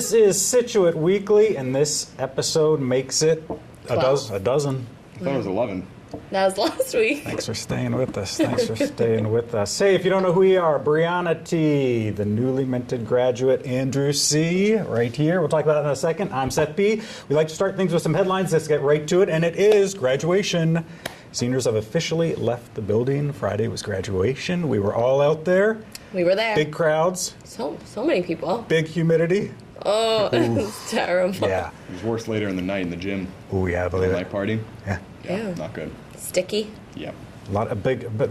This is Scituate Weekly, and this episode makes it a dozen. I thought it was 11. That was last week. Thanks for staying with us. Thanks for staying with us. Hey, if you don't know who we are, Brianna T., the newly minted graduate, Andrew C., right here. We'll talk about that in a second. I'm Seth B. We like to start things with some headlines. Let's get right to it, and it is graduation. Seniors have officially left the building. Friday was graduation. We were all out there. We were there. Big crowds. So many people. Big humidity. Oh, it was terrible. Yeah. It was worse later in the night in the gym. Oh, yeah, I believe The it. night party. Yeah. Yeah. Not good. Sticky. Yeah. But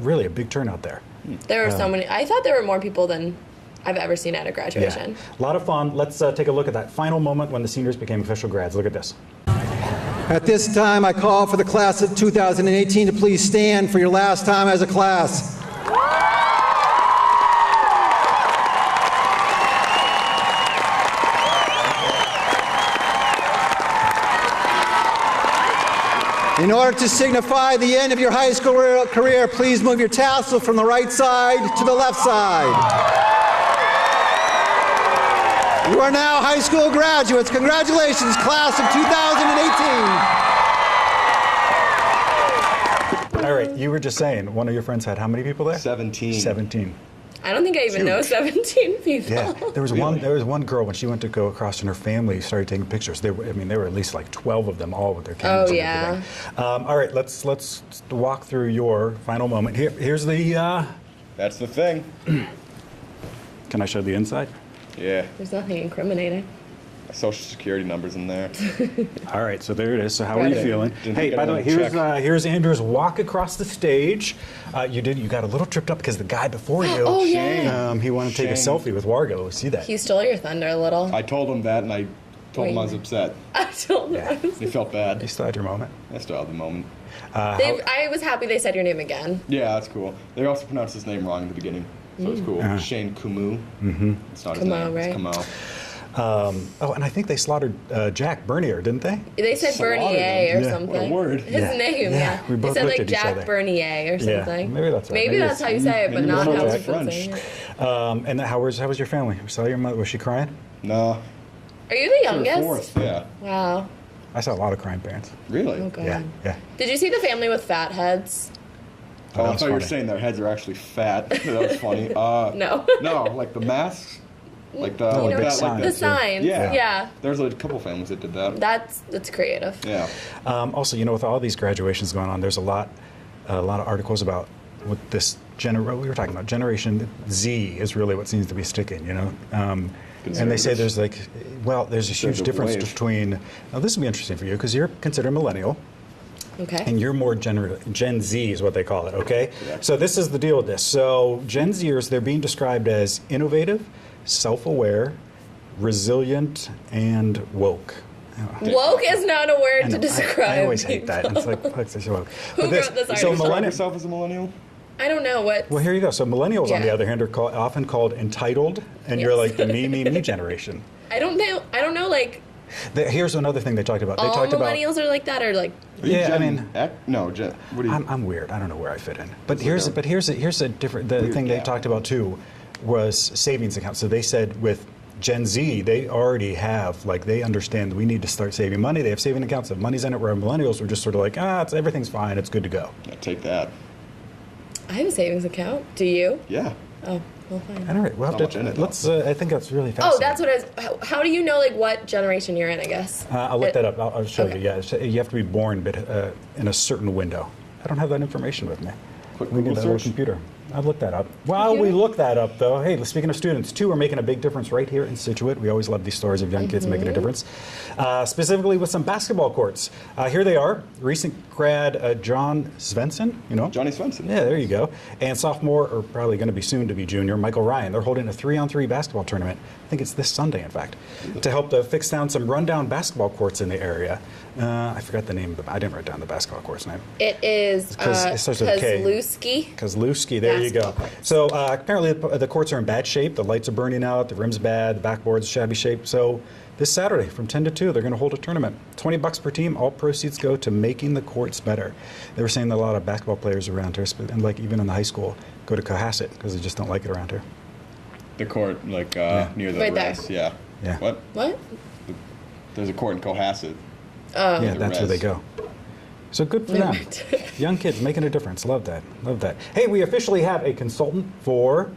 really a big turnout there. There were so many. I thought there were more people than I've ever seen at a graduation. Yeah. A lot of fun. Let's take a look at that final moment when the seniors became official grads. Look at this. At this time, I call for the class of 2018 to please stand for your last time as a class. In order to signify the end of your high school career, please move your tassel from the right side to the left side. You are now high school graduates. Congratulations, class of 2018. All right, you were just saying, one of your friends had how many people there? 17. 17. I don't think I even know 17 people. Yeah, there was one girl when she went to go across and her family started taking pictures. There were at least like 12 of them, all with their cameras. Oh, and yeah. everything. All right, let's walk through your final moment. Here's the. That's the thing. Can I show the inside? Yeah. There's nothing incriminating. My social security number's in there. All right, so there it is. So how are you Right. feeling? Didn't Hey, get by the way, another here's Andrew's walk across the stage. You got a little tripped up because the guy before you, Oh, yeah. he wanted to take a Shame. selfie with Wargo. See that? He stole your thunder a little. I told him that, and I told him I was upset. I told him. He felt bad. You still had your moment. I still had the moment. I was happy they said your name again. Yeah, that's cool. They also pronounced his name wrong in the beginning, so it's cool. Shane Kumu. Mm-hmm. It's not his Kumo, name. right? It's Kumo. And I think they slaughtered Jack Bernier, didn't they? They said Slaughtered Bernier him. or Yeah. something. What a word. His Yeah. name, Yeah, yeah. we both They said looked like at each Jack other. Bernier or Yeah, something. maybe that's right. Maybe that's how you say it, but maybe not it's how Jack it's French. saying it. And how was your family? Saw your mother. Was she crying? No. Are you the Third or youngest? fourth. Yeah. Wow. I saw a lot of crying parents. Really? Oh, God. Yeah. Did you see the family with fat heads? Oh, that I was thought you were funny. saying their heads are actually fat. That was funny. No. No, like the masks. Like the like You know, big that, like the signs, signs. Yeah. Yeah. There's a couple families that did that. That's creative. Yeah. Also, with all these graduations going on, there's a lot of articles about what this we were talking about. Generation Z is really what seems to be sticking. And they say there's there's a huge Conservative difference wave. between. Now, this will be interesting for you because you're considered millennial. Okay. And you're more Gen Z is what they call it, okay? Yeah. So this is the deal with this. So Gen Zers, they're being described as innovative, self-aware, resilient, and woke. Woke is not a I word know, to describe. I always hate that. It's like, fuck, they're so woke. Who wrote this So article? Describe millennial. yourself as a millennial? I don't know what. Well, here you go. So millennials, on the Yeah. other hand, are often called entitled, and you're Yes. like the me generation. I don't know. Like Here's another thing they talked about. They all talked about. millennials are like that, or like. Are you Yeah, I Gen mean- X? No, Gen. What do you? I'm weird. I don't know where I fit in. But It's here's like a here's a different. The weird thing they gap. talked about too was savings accounts. So they said with Gen Z, they already have they understand we need to start saving money. They have saving accounts. If money's in it, where millennials were just sort of like everything's fine. It's good to go. Yeah, take that. I have a savings account. Do you? Yeah. Oh, well, fine. All right, we'll have Not much in to. it, Let's. I think that's really fascinating. Oh, that's what I was. How do you know what generation you're in? I guess. I'll look that up. I'll show Okay. you. Yeah, you have to be born, but in a certain window. I don't have that information with me. Quick We need Google that little search. computer. I'll look that up. While we Computer? look that up, though, hey, speaking of students, too, are making a big difference right here in Scituate. We always love these stories of young kids making a difference. Specifically with some basketball courts. Here they are. Recent grad John Svensson, Johnny Swenson. Yeah, there you go. And sophomore, or probably going to be soon to be junior, Michael Ryan. They're holding a 3-on-3 basketball tournament. I think it's this Sunday, in fact, to help to fix down some rundown basketball courts in the area. I forgot the name of I didn't write down the basketball court's name. It is It starts with a K. Kozlowski. Kozlowski, there you go. Basketball. So apparently the courts are in bad shape. The lights are burning out. The rim's bad. The backboard's shabby shape. So this Saturday from 10 to 2, they're going to hold a tournament. $20 per team. All proceeds go to making the courts better. They were saying that a lot of basketball players around here, and even in the high school, go to Cohasset because they just don't like it around here. The court, near the Right there. rest. Yeah. Yeah. What? What? There's a court in Cohasset. Yeah, that's where they res. go. So good for Never them. mind. Young kids making a difference. Love that. Love that. Hey, we officially have a consultant for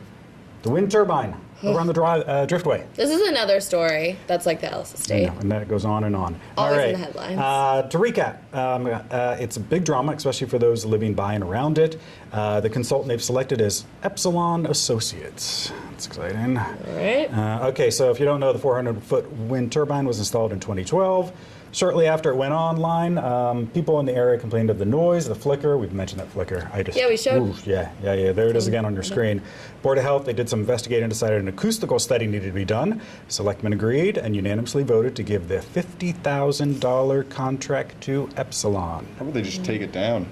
the wind turbine over on the Driftway. This is another story that's like the Ellis I estate. know, and that goes on and on. Always All right. in the headlines. To recap, it's a big drama, especially for those living by and around it. The consultant they've selected is Epsilon Associates. That's exciting. All right. Okay, so if you don't know, the 400-foot wind turbine was installed in 2012. Shortly after it went online, people in the area complained of the noise, the flicker. We've mentioned that flicker. Yeah, we showed. Ooh, yeah. There it is again on your screen. Board of Health, they did some investigating and decided an acoustical study needed to be done. Selectmen agreed and unanimously voted to give the $50,000 contract to Epsilon. How about they just take it down?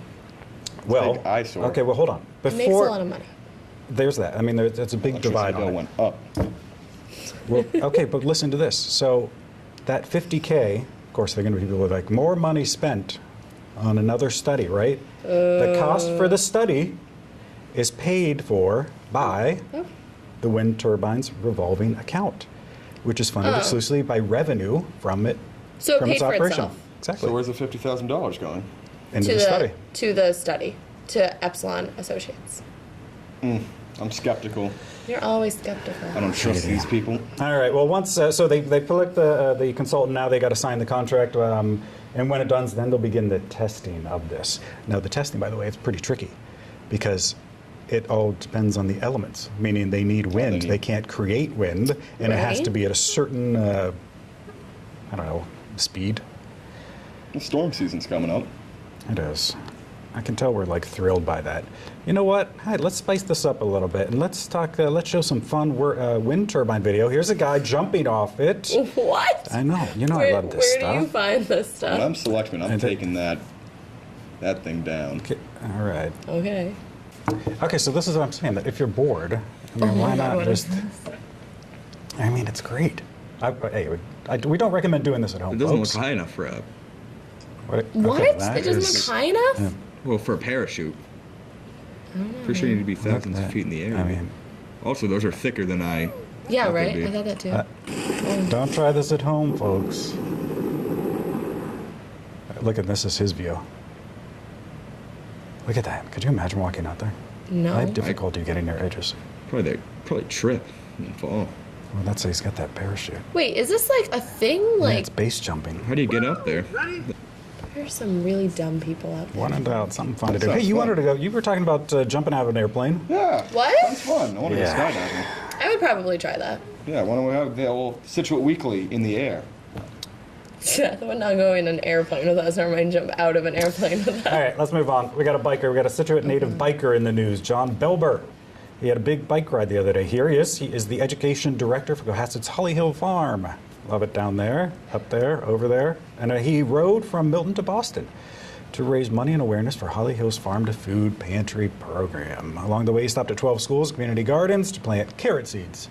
Well, big eyesore. okay, well, hold on. It makes a lot of money. There's that. I mean, there's a big Electricity divide bill on it. went up. Well, okay, but listen to this. So that 50K, of course, they're going to be people with like more money spent on another study, right? The cost for the study is paid for by the wind turbine's revolving account, which is funded exclusively by revenue from it, So it from paid its for operation. itself. Exactly. So where's the $50,000 going? Into the study. To the study. To Epsilon Associates. I'm skeptical. You're always skeptical. I don't trust these people. All right. Well, once so they select the consultant. Now they got to sign the contract, and when it does, then they'll begin the testing of this. Now, the testing, by the way, it's pretty tricky because it all depends on the elements. Meaning, they need wind. They can't create wind, and it has to Right. be at a certain, I don't know, speed. The storm season's coming up. It is. I can tell we're like thrilled by that. You know what? Hey, let's spice this up a little bit and let's talk. Let's show some fun wind turbine video. Here's a guy jumping off it. What? I know. You know I love this Where stuff. do you find this stuff? When I'm selectman, I'm And taking that thing down. Okay. All right. Okay. Okay. So this is what I'm saying. That if you're bored, I mean, why not what is just? I mean, it's great. We don't recommend doing this at home. It doesn't folks. look high enough for a What? What? Okay, that It doesn't is- look high enough? Yeah. well for a parachute. Pretty sure you need to be thousands Okay. of feet in the air. I mean, also, those are thicker than I. Yeah, thought they'd right? be. I thought that too. don't try this at home, folks. Look at this. Is his view. Look at that. Could you imagine walking out there? No. I have difficulty getting near edges. Probably trip and fall. Well, that's he's got that parachute. Wait, is this like a thing? Yeah, Like, it's base jumping. How do you get up there? there's some really dumb people out there. One in doubt, something fun to do. Sounds Hey, you fun. wanted to go. You were talking about jumping out of an airplane. Yeah. What? Sounds fun. I want to Yeah. go skydiving. I would probably try that. Yeah, why don't we have the old Scituate Weekly in the air? I would not go in an airplane with us. Never mind, jump out of an airplane with us. All right, let's move on. We got a biker. We got a Scituate native biker in the news, John Belber. He had a big bike ride the other day. Here he is. He is the education director for Cohasset's Holly Hill Farm. Love it down there, up there, over there. And he rode from Milton to Boston to raise money and awareness for Holly Hill's Farm to Food Pantry program. Along the way, he stopped at 12 schools, community gardens to plant carrot seeds.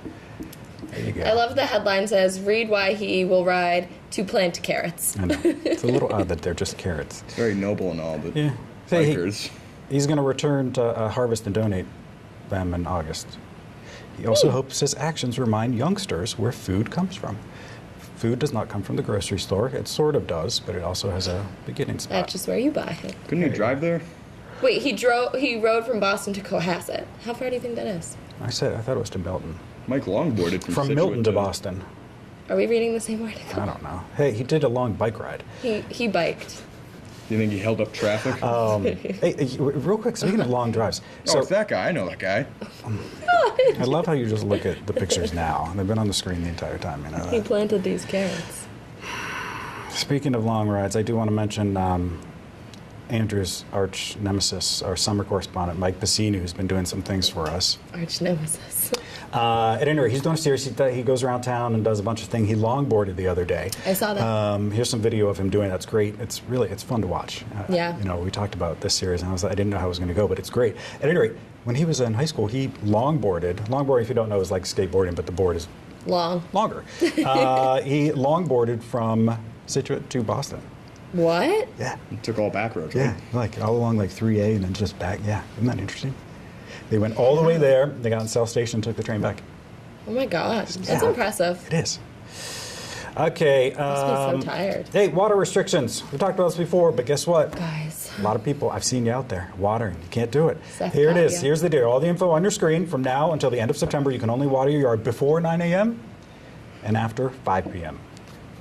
There you go. I love the headline says, read why he will ride to plant carrots. I know. It's a little odd that they're just carrots. It's very noble and all, but Yeah. Hey, bikers. he's going to return to harvest and donate them in August. He also hopes his actions remind youngsters where food comes from. Food does not come from the grocery store. It sort of does, but it also has a beginning spot. That's just where you buy it. Couldn't you drive there? Wait, he rode from Boston to Cohasset. How far do you think that is? I thought it was to Milton. Mike longboarded from From Scituate Milton to Boston. Are we reading the same article? I don't know. Hey, he did a long bike ride. He biked. Do you think he held up traffic? Hey, real quick, speaking of long drives. Oh, it's that guy. I know that guy. I love how you just look at the pictures now. They've been on the screen the entire time, you know He that. planted these carrots. Speaking of long rides, I do want to mention Andrew's arch nemesis, our summer correspondent, Mike Bassini, who's been doing some things for us. Arch nemesis. At any rate, he's doing a series. He goes around town and does a bunch of things. He longboarded the other day. I saw that. Here's some video of him doing. That's great. It's fun to watch. Yeah. You know, we talked about this series, and I didn't know how it was going to go, but it's great. At any rate, when he was in high school, he longboarded. Longboarding, if you don't know, is like skateboarding, but the board is Long. longer. He longboarded from Scituate to Boston. What? Yeah. He took all back roads. Yeah, like all along like 3A and then just back. Yeah, isn't that interesting? They went all the way there. They got in South Station, took the train back. Oh my gosh. That's Yeah. impressive. It is. Okay. Must be so tired. Hey, water restrictions. We talked about this before, but guess what? Guys. A lot of people, I've seen you out there watering. You can't do it. Seth Here it got is. you. Here's the deal. All the info on your screen. From now until the end of September, you can only water your yard before 9 a.m. and after 5 p.m.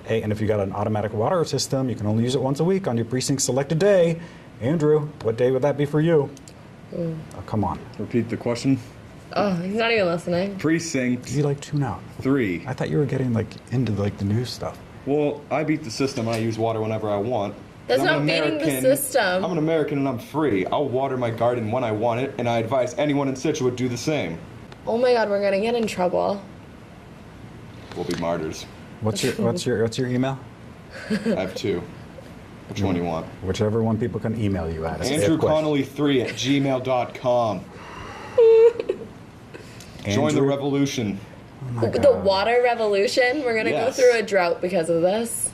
Hey, and if you got an automatic water system, you can only use it once a week on your precinct selected day. Andrew, what day would that be for you? Oh, come on. Repeat the question. Oh, he's not even listening. Precinct You like tune out. 3. I thought you were getting like into like the news stuff. Well, I beat the system. I use water whenever I want. That's I'm not an beating the American. system. I'm an American and I'm free. I'll water my garden when I want it, and I advise anyone in Scituate do the same. Oh my God, we're gonna get in trouble. We'll be martyrs. What's your email? I have 2. Which one do you want? Whichever one people can email you at. Andrew Connolly3@gmail.com. Join the revolution. The water revolution. We're gonna go Yes. through a drought because of this.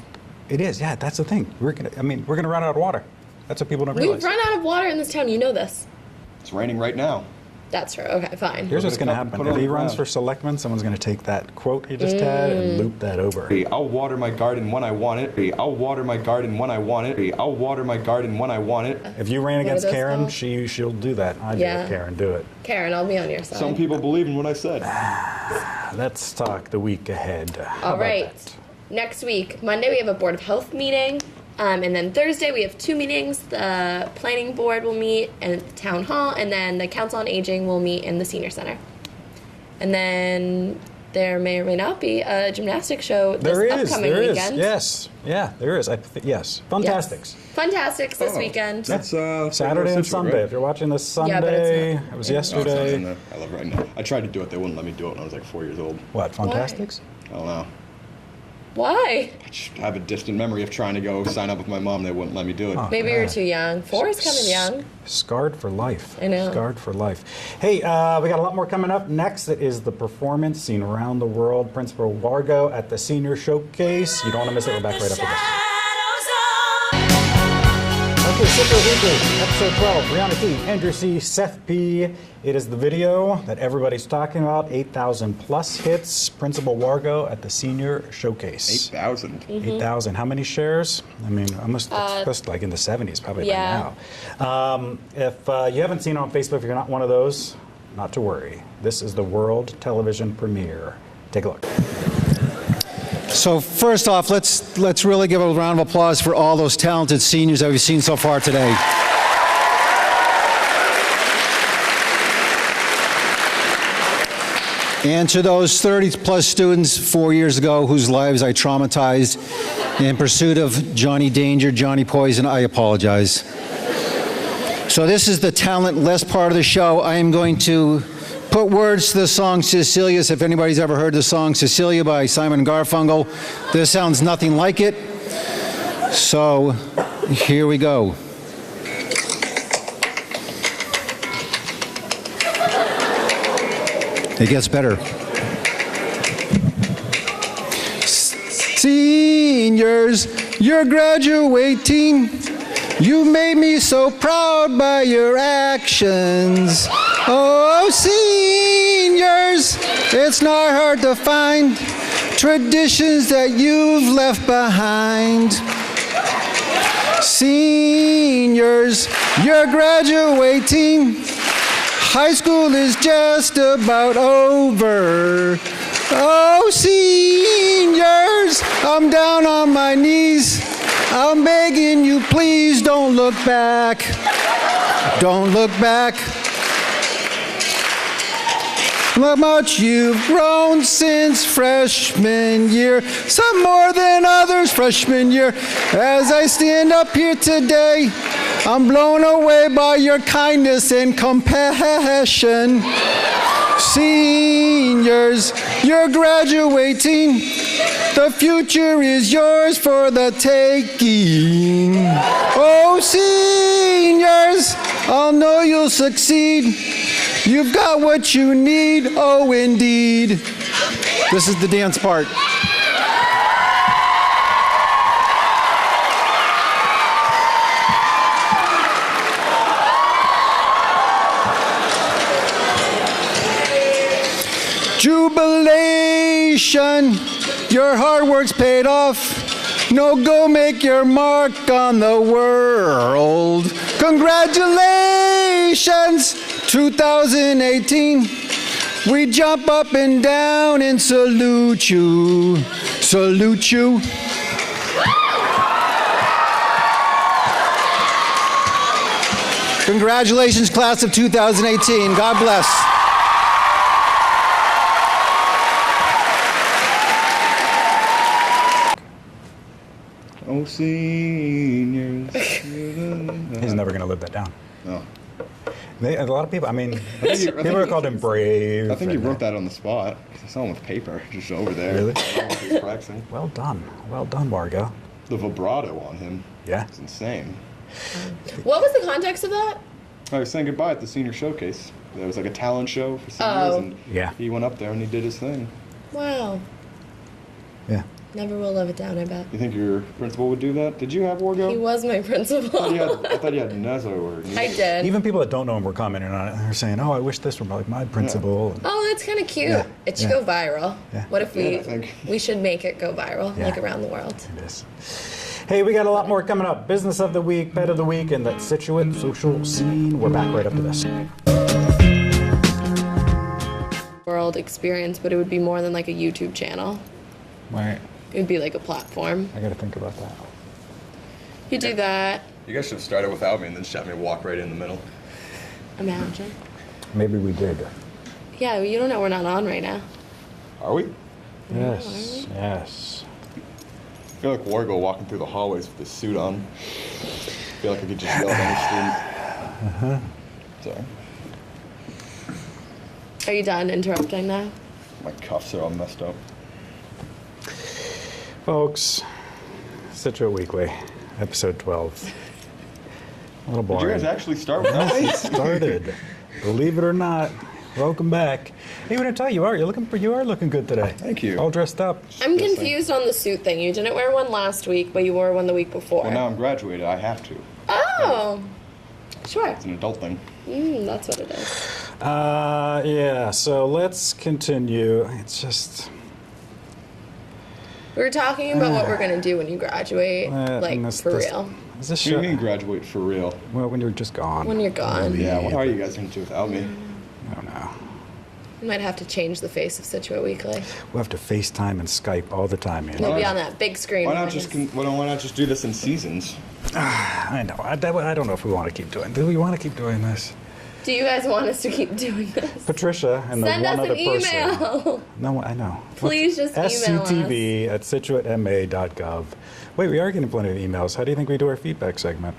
It is, yeah. That's the thing. We're gonna run out of water. That's what people don't We've realize. run out of water in this town. You know this. It's raining right now. That's true. Okay, fine. Here's what's Put gonna it happen. on If the he runs ground. for selectman, someone's gonna take that quote he just had and loop that over. I'll water my garden when I want it. I'll water my garden when I want it. I'll water my garden when I want it. If you ran What are against those Karen, called? she'll do that. I do Yeah. it, Karen. Do it. Karen, I'll be on your side. Some people believe in what I said. Let's talk the week ahead. How All about right. that? Next week, Monday, we have a Board of Health meeting. And then Thursday, we have 2 meetings. The Planning Board will meet at the Town Hall, and then the Council on Aging will meet in the Senior Center. And then there may or may not be a gymnastics show this upcoming weekend. Yes, yeah, there is. Yes, Fantastics. Fantastics this Oh, weekend. That's Saturday and Scituate, Sunday. right? If you're watching this Yeah, but it's Sunday, not. it was Oh, it's not yesterday. in there. I love it right now. I tried to do it. They wouldn't let me do it when I was like 4 years old. What, Fantastics? I don't know. Why? I just have a distant memory of trying to go sign up with my mom. They wouldn't let me do it. Oh. Maybe you're too young. 4 is kind of young. Scarred for life. I know. Scarred for life. Hey, we got a lot more coming up. Next, it is the performance seen around the world. Principal Wargo at the Senior Showcase. You don't want to miss it. We're back right after this. Okay, Scituate Weekly, episode 12. Brianna T, Andrew C, Seth P. It is the video that everybody's talking about. 8,000 plus hits. Principal Wargo at the Senior Showcase. 8,000. 8,000. How many shares? I mean, almost like in the 70s probably yeah. by now. If you haven't seen it on Facebook, if you're not one of those, not to worry. This is the world television premiere. Take a look. So first off, let's really give a round of applause for all those talented seniors that we've seen so far today. And to those 30-plus students 4 years ago whose lives I traumatized in pursuit of Johnny Danger, Johnny Poison, I apologize. So this is the talentless part of the show. I am going to put words to the song Cecilia. If anybody's ever heard the song Cecilia by Simon & Garfunkel, this sounds nothing like it. So here we go. It gets better. Seniors, you're graduating. You made me so proud by your actions. Oh, seniors, it's not hard to find traditions that you've left behind. Seniors, you're graduating. High school is just about over. Oh, seniors, I'm down on my knees. I'm begging you, please don't look back. Don't look back. How much you've grown since freshman year, some more than others freshman year. As I stand up here today, I'm blown away by your kindness and compassion. Seniors, you're graduating. The future is yours for the taking. Oh, seniors, I'll know you'll succeed. You've got what you need, oh indeed. This is the dance part. Jubilation Your hard work's paid off. No, go make your mark on the world. Congratulations, 2018. We jump up and down and salute you. Salute you. Congratulations, class of 2018. God bless. Oh, seniors. He's never going to live that down. No. A lot of people, I mean, I think people are called him brave. I think he and- wrote that on the spot. I saw him with paper just over there. Really? I don't know what he was practicing. Well done. Well done, Margo. The vibrato on him. Yeah. It's insane. What was the context of that? I was saying goodbye at the senior showcase. There was like a talent show for seniors, Oh. and Yeah. he went up there and he did his thing. Wow. Yeah. Never will live it down, I bet. You think your principal would do that? Did you have Wargo? He was my principal. I thought you had Nezzo or. I did. Even people that don't know him were commenting on it. They're saying, "Oh, I wish this were like my principal." Oh, that's kind of cute. Yeah, It should yeah. go viral. Yeah. What if Yeah, I think. we should make it go viral, Yeah. like around the world? It is. Hey, we got a lot more coming up. Business of the week, pet of the week, and that Scituate social scene. We're back right after this. World experience, but it would be more than like a YouTube channel. Right. It would be like a platform. I got to think about that. You do that. You guys should have started without me and then just had me walk right in the middle. Imagine. Maybe we did. Yeah, you don't know we're not on right now. Are we? Yes. Yes. I feel like Wargo walking through the hallways with his suit on. I feel like I could just yell at any student. Sorry. Are you done interrupting now? My cuffs are all messed up. Folks, Scituate Weekly, episode 12. A little Did boring. you guys actually start without me? It started. Believe it or not. Welcome back. Hey, what did I tell you? You are looking good today. Thank you. All dressed up. I'm Yes, confused on the suit thing. You didn't wear one last week, but you wore one the week before. Well, now I'm graduated. I have to. Oh, sure. It's an adult thing. That's what it is. Yeah, so let's continue. It's just... We were talking about what we're gonna do when you graduate, like for real. Is this What do show? you mean graduate for real? Well, when you're just gone. When you're gone, Yeah, what are you guys going to do without me? I don't know. you might have to change the face of Scituate Weekly. We'll have to FaceTime and Skype all the time. You know? You'll be on that big screen. Why not with just his- why not just do this in seasons? I know. I don't know if we want to keep doing. Do we want to keep doing this? Do you guys want us to keep doing this? Patricia and Send the one us other an person. email. No, I know. Please just email sctv@scituatema.gov. Wait, we are getting plenty of emails. How do you think we do our feedback segment?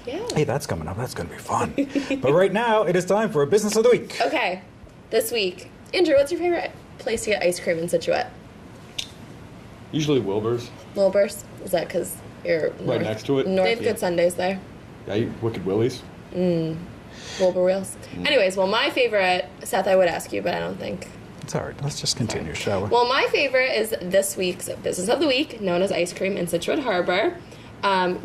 Yeah. Hey, that's coming up. That's going to be fun. But right now, it is time for a business of the week. Okay. This week, Andrew, what's your favorite place to get ice cream in Scituate? Usually Wilbur's. Wilbur's? Is that because you're Right next to it? They have Yeah. good Sundays there. Yeah, I eat Wicked Willie's. Wilbur Wheels. Anyways, well, my favorite, Seth, I would ask you, but I don't think. It's all right. Let's just continue, shall we? Well, my favorite is this week's Business of the Week, known as ice cream in Scituate Harbor.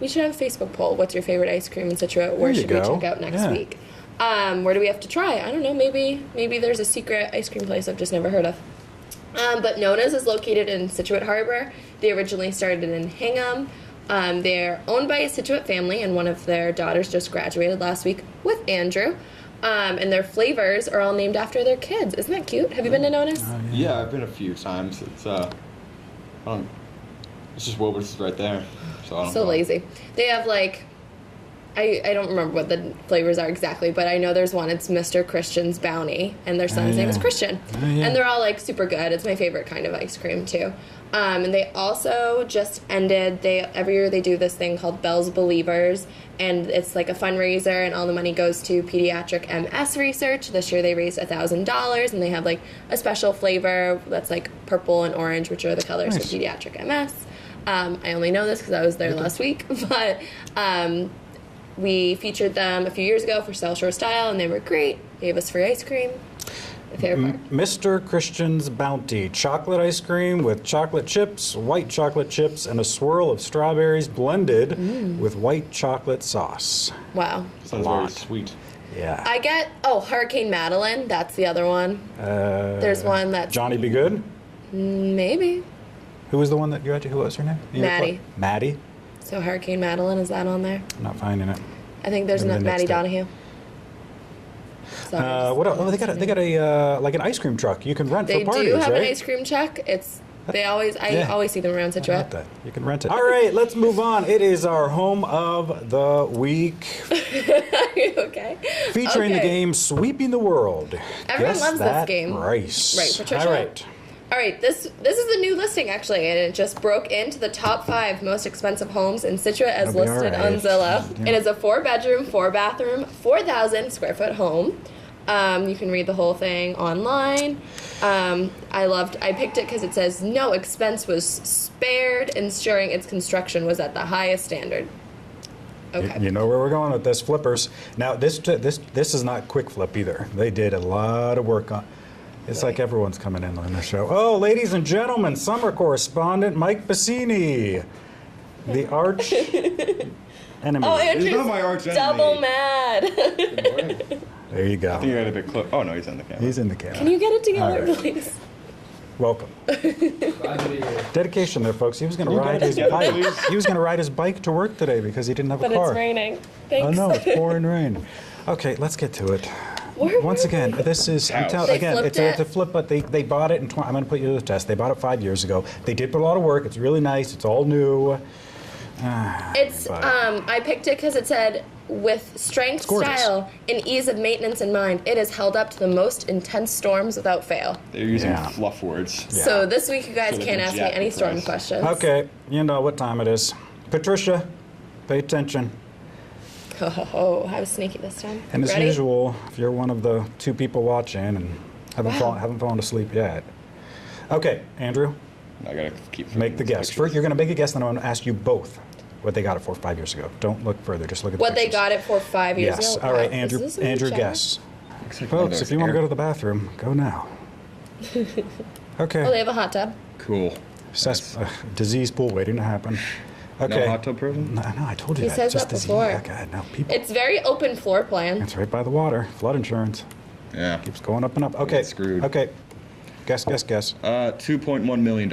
We should have a Facebook poll. What's your favorite ice cream in Scituate? Where There you should we go. check out next Yeah. week? Where do we have to try? I don't know. Maybe there's a secret ice cream place I've just never heard of. But Nona's is located in Scituate Harbor. They originally started in Hingham. They're owned by a Scituate family, and one of their daughters just graduated last week with Andrew. And their flavors are all named after their kids. Isn't that cute? Have you been to Nona's? Yeah, I've been a few times. It's it's just Wilbur's right there. So I don't So know. lazy. They have like, I don't remember what the flavors are exactly, but I know there's one. It's Mr. Christian's Bounty, and their son's name is yeah. Christian. Yeah. And they're all like super good. It's my favorite kind of ice cream too. And they also just ended. Every year they do this thing called Bell's Believers, and it's like a fundraiser, and all the money goes to pediatric MS research. This year they raised $1,000, and they have like a special flavor that's like purple and orange, which are the colors Nice. for pediatric MS. I only know this because I was there last week, but we featured them a few years ago for South Shore Style, and they were great. They gave us free ice cream. My favorite part. Mr. Christian's Bounty. Chocolate ice cream with chocolate chips, white chocolate chips, and a swirl of strawberries blended with white chocolate sauce. Wow. Sounds lot. very sweet. Yeah. I get, Hurricane Madeline. That's the other one. There's one that's Johnny Be Good? maybe. Who was the one that you had to? Who was her name? Maddie. Maddie? So Hurricane Madeline, is that on there? I'm not finding it. I think there's Maybe the Maddie next day. Donahue. Sorry. What else? Oh, they got a like an ice cream truck you can rent They for parties, do have right? an ice cream truck. I Yeah. always see them around I Scituate. like that. You can rent it. All right, let's move on. It is our home of the week, Okay. featuring the Okay. game Sweeping the World. Everyone Guess loves this that game. Rice. Right, Patricia? All right. All right, this is a new listing actually, and it just broke into the top 5 most expensive homes in Scituate as That'll be listed all on right. Zillow. Yeah. It is a 4-bedroom, 4-bathroom, 4,000 square foot home. You can read the whole thing online. I picked it because it says no expense was spared, ensuring its construction was at the highest standard. Okay. You know where we're going with this, flippers. Now, this is not quick flip either. They did a lot of work on. It's like everyone's coming in on the show. Oh, ladies and gentlemen, summer correspondent Mike Bassini, the arch enemy. Oh, Andrew's not my arch enemy. double mad. Good morning. There you I think you go. had a bit close. Oh, no, he's in the camera. He's in the camera. Can you get it together, All right. please? Welcome. Dedication there, folks. He was going to you ride get it his together, bike. please? He was going to ride his bike to work today because he didn't have But a car. it's raining. Oh Thanks. no, it's pouring rain. Okay, let's get to it. Once again, this is House. They again, flipped it's a it. flip, but they bought it in. I'm going to put you to the test. They bought it 5 years ago. They did put a lot of work. It's really nice. It's all new. It's But- I picked it because it said with strength, gorgeous. style, and ease of maintenance in mind, it has held up to the most intense storms without fail. They're using Yeah. fluff words. Yeah. So this week you guys So they can't can ask me jack any the storm price. questions. Okay, you know what time it is. Patricia, pay attention. Oh, I was sneaky this time. And as Ready? usual, if you're one of the 2 people watching and haven't fallen asleep yet. Okay, Andrew, I gotta keep make the guess. pictures. First, you're going to make a guess, then I'm going to ask you both what they got it for 5 years ago. Don't look further. Just look at the What they pictures. got it for 5 years Yes. ago. All right, Wow. Andrew. Is this a new Andrew, chair? guess. Looks like Folks, there's if you want to air. go to the bathroom, go now. Okay. Oh, they have a hot tub. Cool. Disease pool waiting to happen. Okay. No hot tub present? No, I told you He that. says Just that disease. before. Yeah, God, no, people. It's very open floor plan. It's right by the water. Flood insurance Yeah. keeps going up and up. Okay. Get screwed. Okay. Guess. $2.1 million.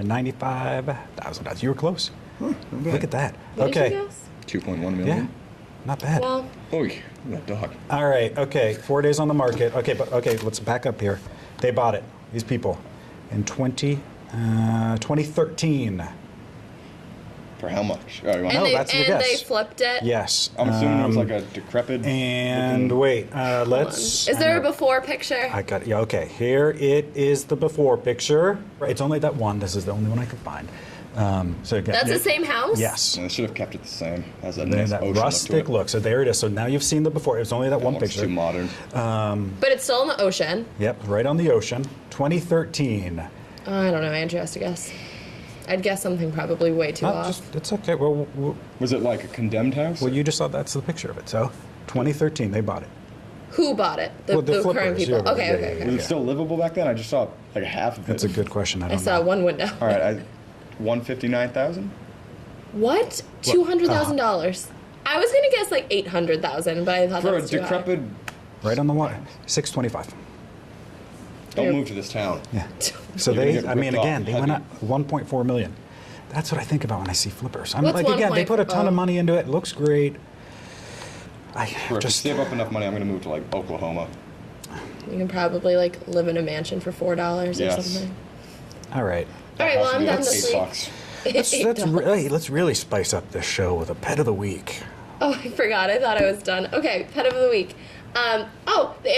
$1,995,000. You were close. Look at that. What Okay. did you guess? 2.1 million. Yeah. Not bad. Well, Oy, that dog. All right. Okay. 4 days on the market. Okay. Let's back up here. They bought it. These people in 2013. For how much? Oh, you want and, No, that's your guess. they flipped it. Yes. I'm assuming it was like a decrepit. And looking- wait. Hold Let's. on. Is there a before picture? I got yeah. Okay. Here it is. The before picture. It's only that one. This is the only one I could find. So again, That's the same house? Yes. Yeah, they should have kept it the same. Has that There's nice that ocean rustic look. To it. look. So there it is. So now you've seen the before. It's only that It one looks picture. too modern. But it's still in the ocean. Yep, right on the ocean. 2013. I don't know. Andrew has to guess. I'd guess something probably way too off. It's okay. Well, Was it like a condemned house? you just saw that's the picture of it. So 2013, they bought it. Who bought it? Well, the the current flippers, people. yeah, Okay, yeah, okay, yeah, okay. Was it still livable back then? I just saw like a half of it. That's a good question. I I don't saw know. one window. All right, 159,000. What? $200,000. I was gonna guess like 800,000, but I thought For a that's too high. decrepit. Right on the water. 625. Don't Here. move to this town. Yeah. So You're gonna they, get I mean, ripped off again, they went heavy. up 1.4 million. That's what I think about when I see flippers. I'm What's like, again, they put a ton of 1.4? money into it. It looks great. I For if you just save up enough money, I'm going to move to like Oklahoma. You can probably like live in a mansion for $4 or Yes. something. all right. All right, That well house I'm would be done like this $8 week. bucks. Let's really spice up this show with a pet of the week. Oh, I forgot. I thought I was done. Okay, pet of the week. The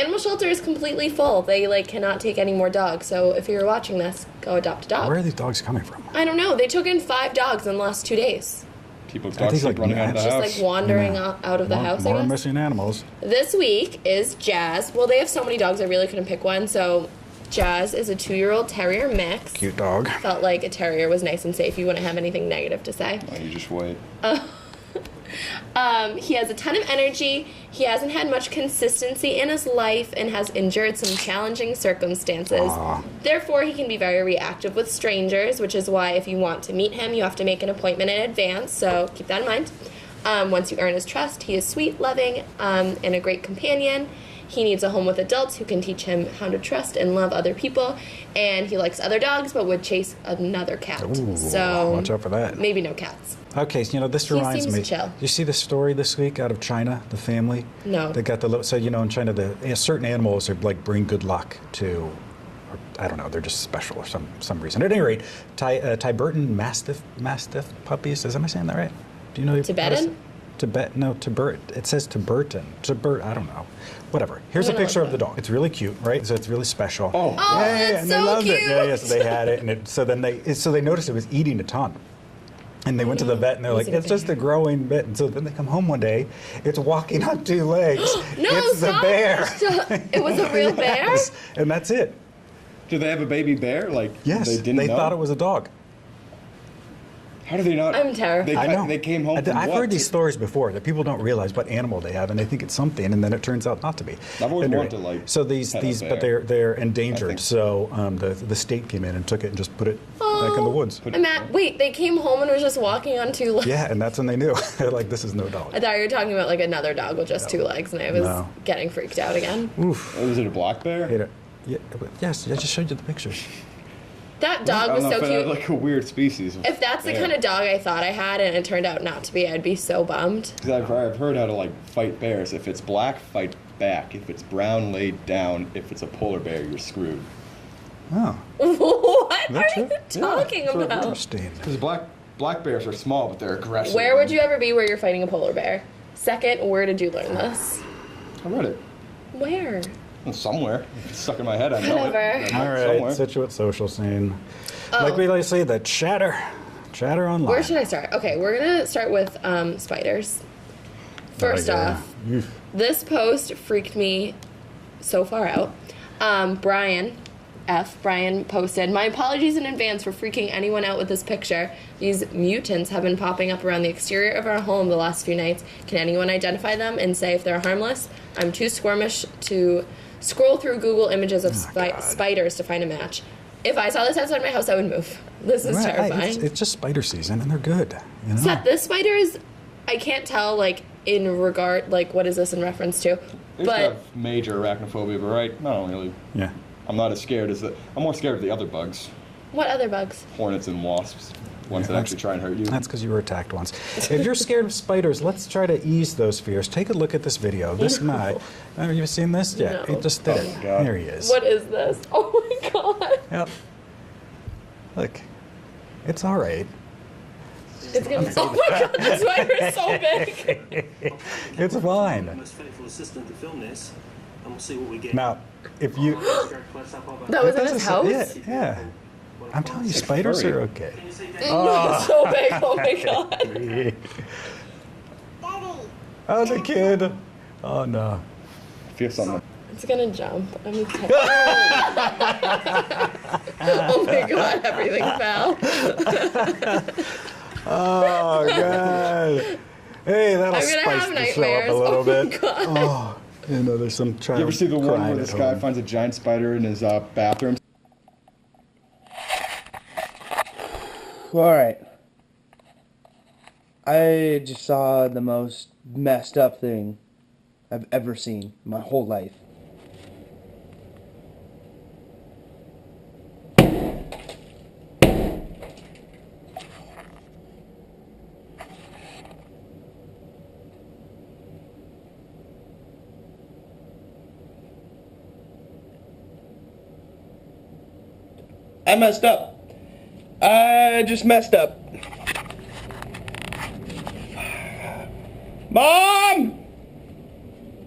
animal shelter is completely full. They cannot take any more dogs. So if you're watching this, go adopt a dog. Where are these dogs coming from? I don't know. They took in 5 dogs in the last 2 days. People's I dogs think, keep like, running out of the gnats. house. Just wandering out of the house. I More guess. missing animals. This week is Jazz. Well, they have so many dogs, I really couldn't pick one. So Jazz is a 2-year-old terrier mix. Cute dog. Felt like a terrier was nice and safe. You wouldn't have anything negative to say. Oh, you just wait. He has a ton of energy. He hasn't had much consistency in his life and has endured some challenging circumstances. Aw. Therefore, he can be very reactive with strangers, which is why if you want to meet him, you have to make an appointment in advance. So keep that in mind. Once you earn his trust, he is sweet, loving, and a great companion. He needs a home with adults who can teach him how to trust and love other people. And he likes other dogs, but would chase another cat. Ooh, so watch out for that. maybe no cats. Okay, so, this He reminds seems me. chill. You see the story this week out of China, the family? No. They got the little, so in China, certain animals are like bring good luck to, or, I don't know, they're just special or some reason. At any rate, Tibetan Mastiff puppies. Am I saying that right? Do you know? Tibetan? Tibet. It says Tibetan. I don't know. Whatever. Here's a I'm gonna picture look of the dog. It's really cute, right? So it's really special. Oh. Oh, that's and so they loved cute. it. Yeah. So they had it, and so they noticed it was eating a ton. And they went to the vet, and they're like, He's a it's just a growing bit. And so then they come home one day, it's walking on two legs. No, it's stop. the bear. Stop. It was a real bear? Yes. And that's it. Do they have a baby bear? Like, Yes. they didn't know? thought it was a dog. How do they not? I'm terrified. I know. They came home from I've what? heard these stories before that people don't realize what animal they have, and they think it's something, and then it turns out not to be. I've always Anyway, wanted to, like, So these, pet a but bear. they're I endangered. think- So the state came in and took it and just put it back in the woods. Wait, they came home and was just walking on two legs? Yeah, and that's when they knew. They're like, this is no dog. I thought you were talking about like another dog with just two legs, and I was No. getting freaked out again. Oof. Was it a black bear? Yes, I just showed you the pictures. That I dog don't was know so if it cute. had, like a weird species. of If that's the bear. kind of dog I thought I had and it turned out not to be, I'd be so bummed. 'Cause I've heard how to like fight bears. If it's black, fight back. If it's brown, lay down. If it's a polar bear, you're screwed. Oh, What That's are it? you talking about? interesting. Because black bears are small, but they're aggressive. Where would you ever be where you're fighting a polar bear? Second, where did you learn this? I read it. Where? Somewhere. It's stuck in my head. I know Whatever. it. I know All it right, somewhere. Scituate social scene. Oh. Like we like to say, the chatter online. Where should I start? Okay, we're gonna start with spiders. First Oh, yeah. off, this post freaked me so far out. Brian posted, "My apologies in advance for freaking anyone out with this picture. These mutants have been popping up around the exterior of our home the last few nights. Can anyone identify them and say if they're harmless? I'm too squirmish to scroll through Google images of spiders to find a match. If I saw this outside my house, I would move. This is Right, terrifying." it's just spider season, and they're good. You know? Seth, this spider is, I can't tell, like, in regard, like, what is this in reference to? I used to have major arachnophobia, but right, no, really. Yeah. I'm not as scared as I'm more scared of the other bugs, What other bugs? hornets and wasps, ones Yeah, that actually try and hurt you. That's because you were attacked once. If you're scared of spiders, let's try to ease those fears. Take a look at this video. This guy, have you seen this? Yeah, No. he just did Oh, it. God. There he is. What is this? Oh my god. Yep. Look, it's all right. It's gonna, oh my god, this spider is so big. It's fine. Most faithful assistant to film this, and we'll see what we get. Now, if you, That was in That's his a- house? yeah. I'm telling you, spiders furry. are okay. It's so big, oh my god. Oh, the kid. Oh no. I feel something. It's gonna jump. I'm terrified. Oh my god, everything fell. Oh god. Hey, that'll I'm gonna spice have the show nightmares. up a little Oh my bit. god. Oh, there's some child You ever see the one crying where at this guy home. finds a giant spider in his bathroom? All right. I just saw the most messed up thing I've ever seen in my whole life. I messed up. I just messed up. Mom!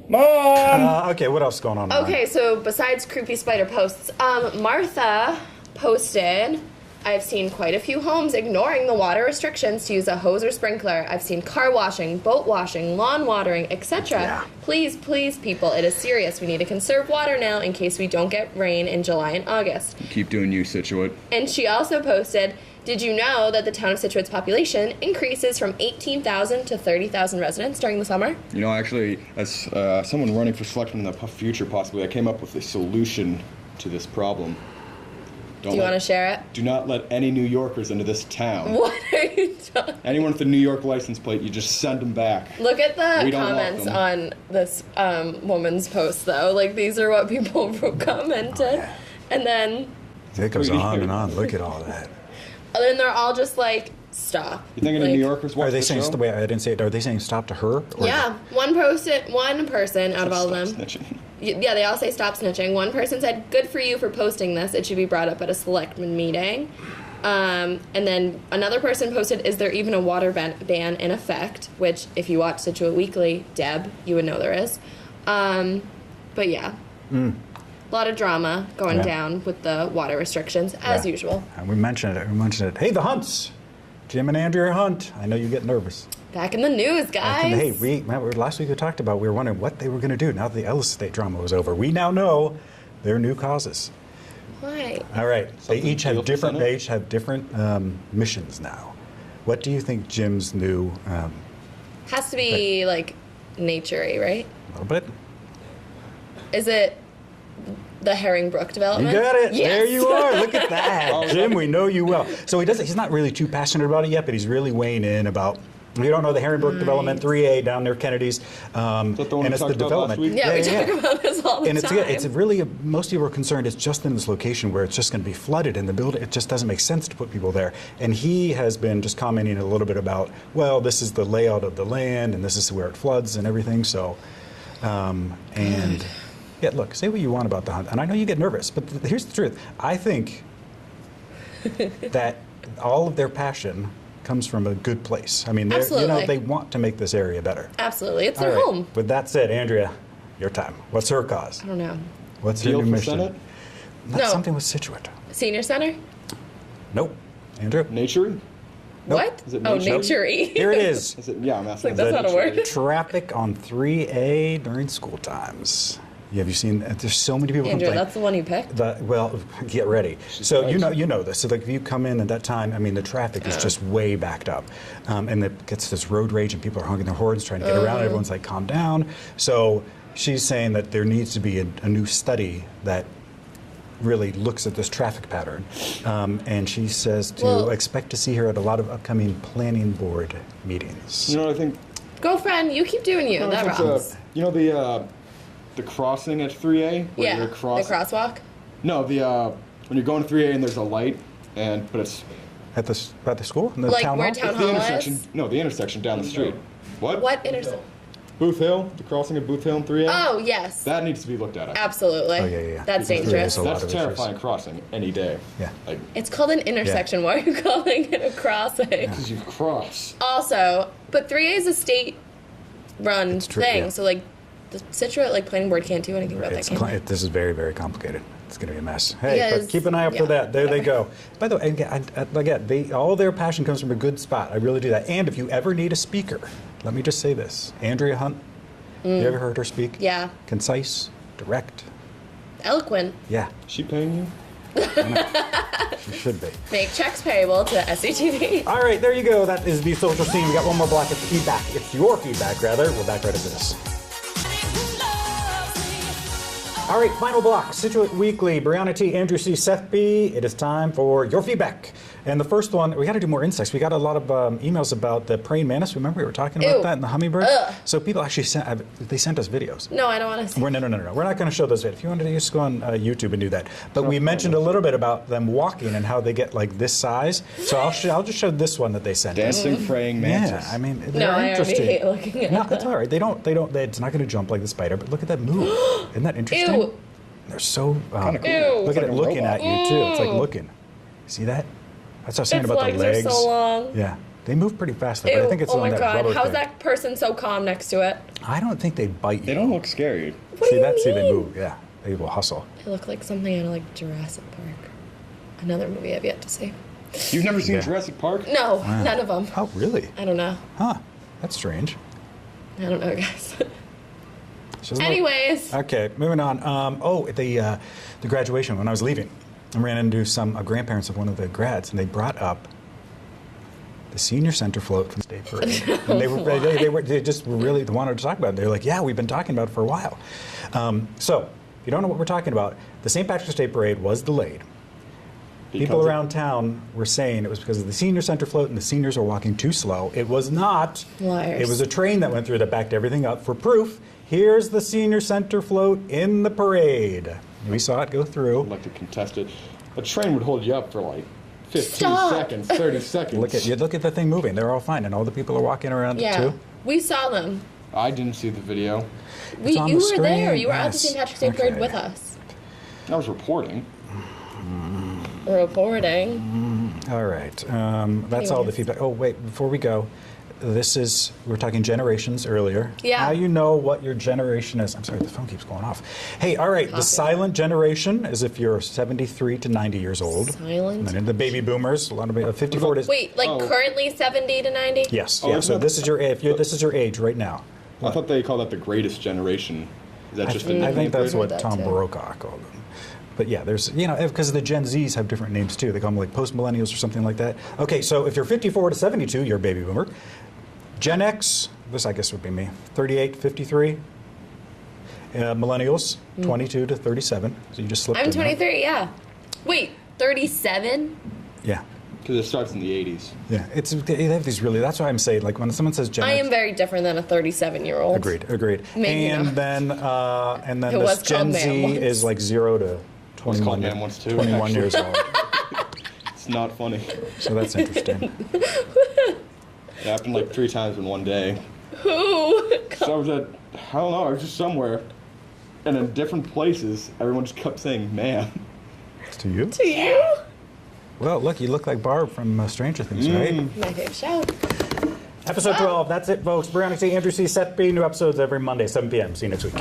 Mom! Okay, what else is going on? Okay, so besides creepy spider posts, Martha posted, "I've seen quite a few homes ignoring the water restrictions to use a hose or sprinkler. I've seen car washing, boat washing, lawn watering, etc. Yeah. Please, please, people, it is serious. We need to conserve water now in case we don't get rain in July and August." Keep doing you, Scituate. And she also posted, "Did you know that the town of Scituate's population increases from 18,000 to 30,000 residents during the summer?" You know, actually, as someone running for selection in the future, possibly, I came up with a solution to this problem. Do you want to share it? Do not let any New Yorkers into this town. What are you talking? Anyone with a New York license plate, you just send them back. Look at the We don't want comments them. on this woman's post, though. Like, these are what people commented. And then It goes on and on. Look at all that. they're all just like, stop. You think any Like, New Yorkers watch Are they the saying? show? Wait, I didn't say it. Are they saying stop to her? Or Yeah, one person out of all of them. Stop snitching. Yeah, they all say stop snitching. One person said, good for you for posting this. It should be brought up at a selectman meeting. And then another person posted, is there even a water ban in effect? Which, if you watch Scituate Weekly, Deb, you would know there is. But yeah, a lot of drama going Yeah. down with the water restrictions, as Yeah. usual. And we mentioned it. Hey, the Hunts. Jim and Andrea Hunt. I know you get nervous. Back in the news, guys. Hey, last week we talked about, we were wondering what they were going to do now that the Ellis Estate drama was over. We now know their new causes. Why? All right. Something to deal with the Senate? They each have different missions now. What do you think Jim's new, Has to be, like, nature-y, right? a little bit? Is it the Herringbrook You development? got it. Yes. There you are. Look at that. Oh, Jim, we know you well. So he's not really too passionate about it yet, but he's really weighing in about, you don't know the Herringbrook development, 3A down near Kennedy's. that the one we and it's talked the about last development. week? Yeah, we talk about this all the And time. it's really, most people are concerned it's just in this location where it's just going to be flooded in the building. It just doesn't make sense to put people there. And he has been just commenting a little bit about, well, this is the layout of the land and this is where it floods and everything. So, and yeah, look, say what you want about the Hunt. And I know you get nervous, but here's the truth. I think that all of their passion comes from a good place. I mean, Absolutely. they want to make this area better. Absolutely. It's All their right. home. With that said, Andrea, your time. What's her cause? I don't know. What's Deal your new for mission? Senate? Not No. something with Scituate. Senior Center? Nope. Andrew? Nature? Nope. What? Is it Oh, nature? nature-y. Here it is. Is it? Yeah, I'm asking. Like, that's not a word. Traffic on 3A during school times. Yeah, have you seen? There's so many people Andrew, complain. that's the one you picked? Well, get ready. So right. you know this. So like if you come in at that time, I mean the traffic is just way backed up, and it gets this road rage, and people are honking their horns trying to get around. Everyone's like, calm down. So she's saying that there needs to be a new study that really looks at this traffic pattern, and she says to Well- expect to see her at a lot of upcoming planning board meetings. You know what I think? Girlfriend, you keep doing you. I That think, rocks. you know the crossing at 3A? Where Yeah, you're the crossing? crosswalk. No, when you're going to 3A and there's a light, but it's At the school, in the Like town where hall? town the hall intersection. is? No, the intersection down the street. What intersection? Booth Hill, the crossing of Booth Hill and 3A. Oh, yes. That needs to be looked at. I think. Absolutely. Oh, yeah. That's Because dangerous. there's a lot That's of a terrifying issues. crossing any day. Yeah. Like, It's called an intersection. Why are you calling it a crossing? because you cross. Also, but 3A is a state-run true, thing, yeah. so like the Scituate planning board can't do anything about that. Can they? This is very, very complicated. It's going to be a mess. Hey, Because- but keep an eye out for yeah. that. There they Okay. go. By the way, again, all their passion comes from a good spot. I really do that. And if you ever need a speaker, let me just say this. Andrea Hunt, you ever heard her speak? Yeah. Concise, direct. Eloquent. Yeah, Is she paying you? she should be. Make checks payable to SCTV. All right, there you go. That is the social scene. We got one more block of feedback. It's your feedback, rather. We're back right after this. All right, final block. Scituate Weekly. Brianna T, Andrew C, Seth B. It is time for your feedback. And the first one, we got to do more insects. We got a lot of emails about the praying mantis. Remember we were talking about Ew. that and the hummingbird? Ugh. So people actually sent us videos. No, I don't want to see. No. We're not going to show those videos. If you wanted to just go on YouTube and do that. But we mentioned a little bit about them walking and how they get like this size. So I'll just show this one that they sent us. Dancing praying mantis. Yeah, I mean, No, they're I already interesting. hate looking at No, them. it's all right. It's not going to jump like the spider, but look at that move. Isn't that interesting? Ew. They're so, Kinda cool. Ew. look It's at like it a looking robot. at you too. It's like looking. See that? That's what I was saying Its about legs the legs. are so long. Yeah. They move pretty fast though, Ew. but I think it's Oh on my that god. rubber How's thing. that person so calm next to it? I don't think they bite you. They don't look scary. What See do you that? mean? See they move. Yeah. They will hustle. They look like something out of like Jurassic Park. Another movie I've yet to see. You've never seen Yeah. Jurassic Park? No, none of them. Oh, really? I don't know. Huh. That's strange. I don't know, guys. She doesn't look- Anyways. Okay, moving on. The graduation when I was leaving, I ran into some grandparents of one of the grads, and they brought up the senior center float from State Parade. And they just really wanted to talk about it. They're like, yeah, we've been talking about it for a while. So, if you don't know what we're talking about, the St. Patrick's Day Parade was delayed. People around town were saying it was because of the senior center float and the seniors are walking too slow. It was not. Liars. It was a train that went through that backed everything up. For proof, here's the senior center float in the parade. We saw it go through. I'd like to contest it. A train would hold you up for like 15 Stop. seconds, 30 seconds. Look at the thing moving. They're all fine, and all the people are walking around it Yeah. too. We saw them. I didn't see the video. It's on You the were there. screen, You were at the yes. St. Patrick's Day parade Okay. with us. I was reporting. Reporting. All right. That's all the Anyways. feedback. Oh, wait, before we go, we were talking generations earlier. Yeah. How you know what your generation is. I'm sorry, the phone keeps going off. Hey, all right, the Copy. silent generation is if you're 73 to 90 years old. Silent? And then the baby boomers, a lot of 54 to... Wait, like Oh. currently 70 to 90? Yes, Oh, yeah, isn't so that- this is your this is your age right now. I thought they called that the greatest generation. Is that just a I nickname think that's for it? what that Tom too. Brokaw called them. But yeah, there's, because the Gen Zs have different names too. They call them like post-millennials or something like that. Okay, so if you're 54 to 72, you're a baby boomer. Gen X, this I guess would be me, 38, 53. Millennials, 22 to 37. So you just slipped I'm in there. 23, yeah. Wait, 37? Yeah. Because it starts in the 80s. Yeah, they have these really, that's why I'm saying, like when someone says Gen I X. am very different than a 37-year-old. Agreed. Maybe and not. then It this was Gen called Z man once. is like 0 to was 21, called man once too, 21 actually. years old. It's not funny. So that's interesting. It happened like 3 times in one day. Who? So I was at, I don't know, I was just somewhere. And in different places, everyone just kept saying, man. To you? To you? Well, look, you look like Barb from Stranger Things, right? My favorite show. Episode 12. That's it, folks. Brianna C., Andrew C., Seth B. New episodes every Monday, 7 p.m. See you next week.